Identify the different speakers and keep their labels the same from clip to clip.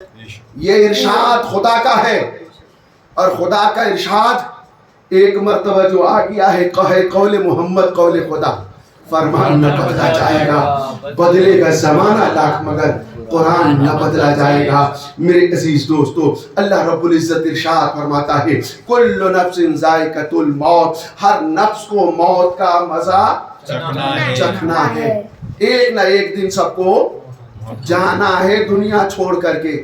Speaker 1: یہ ارشاد خدا کا ہے، اور خدا کا ارشاد ایک مرتبہ جو آ گیا ہے قول محمد قول خدا، فرمان نہ بدلا جائے گا، بدلے گا زمانہ لاکھ مگر قرآن نہ بدلا جائے گا۔ میرے عزیز دوستو، اللہ رب العزت ارشاد فرماتا ہے کل نفس ذائقۃ الموت، ہر نفس کو موت کا مزہ چکھنا ہے، ایک نہ ایک دن سب کو جانا ہے دنیا چھوڑ کر کے،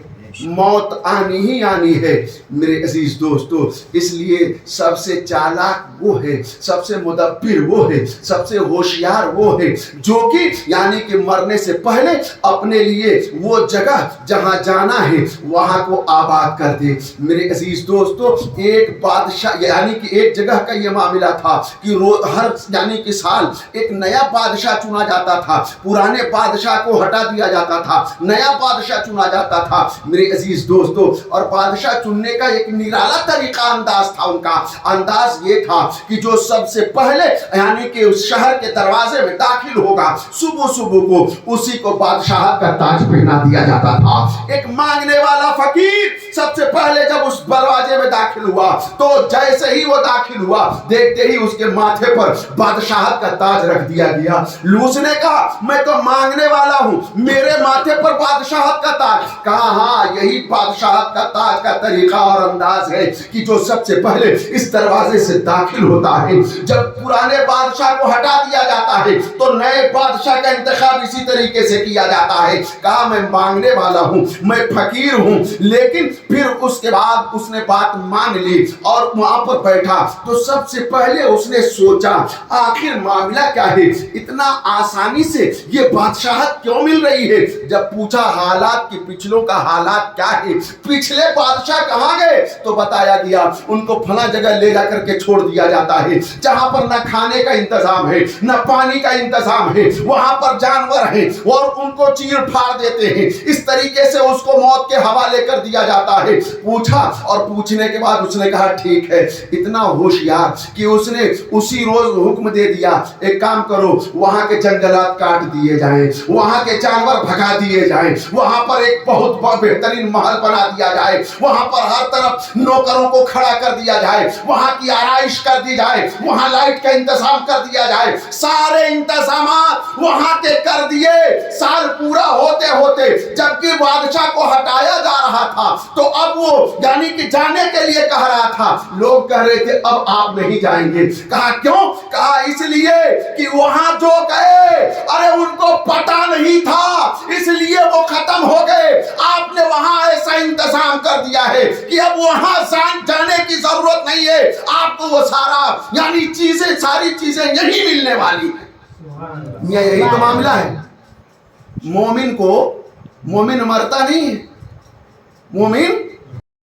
Speaker 1: موت آنی ہی آنی ہے میرے عزیز دوستو۔ اس لیے سب سے چالاک وہ ہے، سب سے مدبر وہ ہے، سب سے ہوشیار وہ ہے جو کہ یعنی کہ مرنے سے پہلے اپنے لیے وہ جگہ جہاں جانا ہے وہاں کو آباد کر دے۔ میرے عزیز دوستو، ایک بادشاہ یعنی کہ ایک جگہ کا یہ معاملہ تھا کہ ہر یعنی کہ سال ایک نیا بادشاہ چنا جاتا تھا، پرانے بادشاہ کو ہٹا دیا جاتا تھا، نیا بادشاہ چنا جاتا تھا میرے عزیز دوستو۔ اور بادشاہ چننے کا ایک نرالا طریقہ انداز تھا، ان کا انداز یہ تھا کہ جو سب سے پہلے یعنی کہ اس شہر کے دروازے میں داخل ہوگا صبح صبح کو اسی کو بادشاہت کا تاج پہنا دیا جاتا تھا۔ ایک مانگنے والا فقیر سب سے پہلے جب اس دروازے میں داخل ہوا تو جیسے ہی وہ داخل ہوا دیکھتے ہی اس کے ماتھے پر بادشاہت کا تاج رکھ دیا گیا۔ لوس نے کہا میں تو مانگنے والا ہوں، میرے ماتھے پر بادشاہت کا تاج؟ کہا ہاں، یہی بادشاہت کا تاج کا طریقہ اور انداز ہے کہ جو سب سے پہلے اس دروازے سے داخل ہوتا ہے۔ جب پرانے بادشاہ کو ہٹا دیا جاتا ہے تو نئے بادشاہ کا انتخاب اسی طریقے سے کیا جاتا ہے۔ کہا میں مانگنے والا ہوں، میں فقیر ہوں، لیکن پھر اس کے بعد اس نے بات مان لی اور وہاں پر بیٹھا تو سب سے پہلے اس نے سوچا آخر معاملہ کیا ہے، اتنا آسانی سے یہ بادشاہت کیوں مل رہی ہے؟ جب پوچھا حالات کی پچھلوں کا حالات کیا ہے، پچھلے بادشاہ کہاں گئے تو بتایا گیا ان کو فلاں جگہ لے جا کر کے چھوڑ دیا جاتا ہے جہاں پر نہ کھانے کا انتظام ہے نہ پانی کا انتظام ہے، وہاں پر جانور ہیں اور ان کو چیر پھاڑ دیتے ہیں، اس طریقے سے اس کو موت کے حوالے کر دیا جاتا ہے۔ پوچھا اور پوچھنے کے بعد اس نے کہا ٹھیک ہے، اتنا ہوشیار کہ اس نے اسی روز حکم دے دیا ایک کام کرو، وہاں کے جنگلات کاٹ دیے جائیں، وہاں کے جانور بھگا دیے جائیں، وہاں پر ایک بہت بہترین محل بنا دیا جائے، وہاں پر ہر طرف نوکروں کو کھڑا کر دیا جائے، وہاں کی آرائش کر دی جائے، وہاں لائٹ کا انتظام کر دیا جائے، سارے انتظامات وہاں کے کر دیے۔ سال پورا ہوتے ہوتے جبکہ بادشاہ کو ہٹایا جا رہا تھا تو اب وہ یعنی کہ جانے کے لیے کہہ رہا تھا، لوگ کہہ رہے تھے اب آپ نہیں جائیں گے۔ کہا کیوں؟ کہا اس لیے کہ وہاں جو گئے ارے ان کو پتہ نہیں تھا اس لیے وہ ختم ہو گئے، آپ نے وہاں ایسا انتظام کر دیا ہے کہ اب وہاں جانے کی ضرورت نہیں ہے، آپ کو وہ سارا یعنی ساری چیزیں یہی ملنے والی ہیں۔ یہی تو معاملہ ہے۔ مومن مرتا نہیں ہے، مومن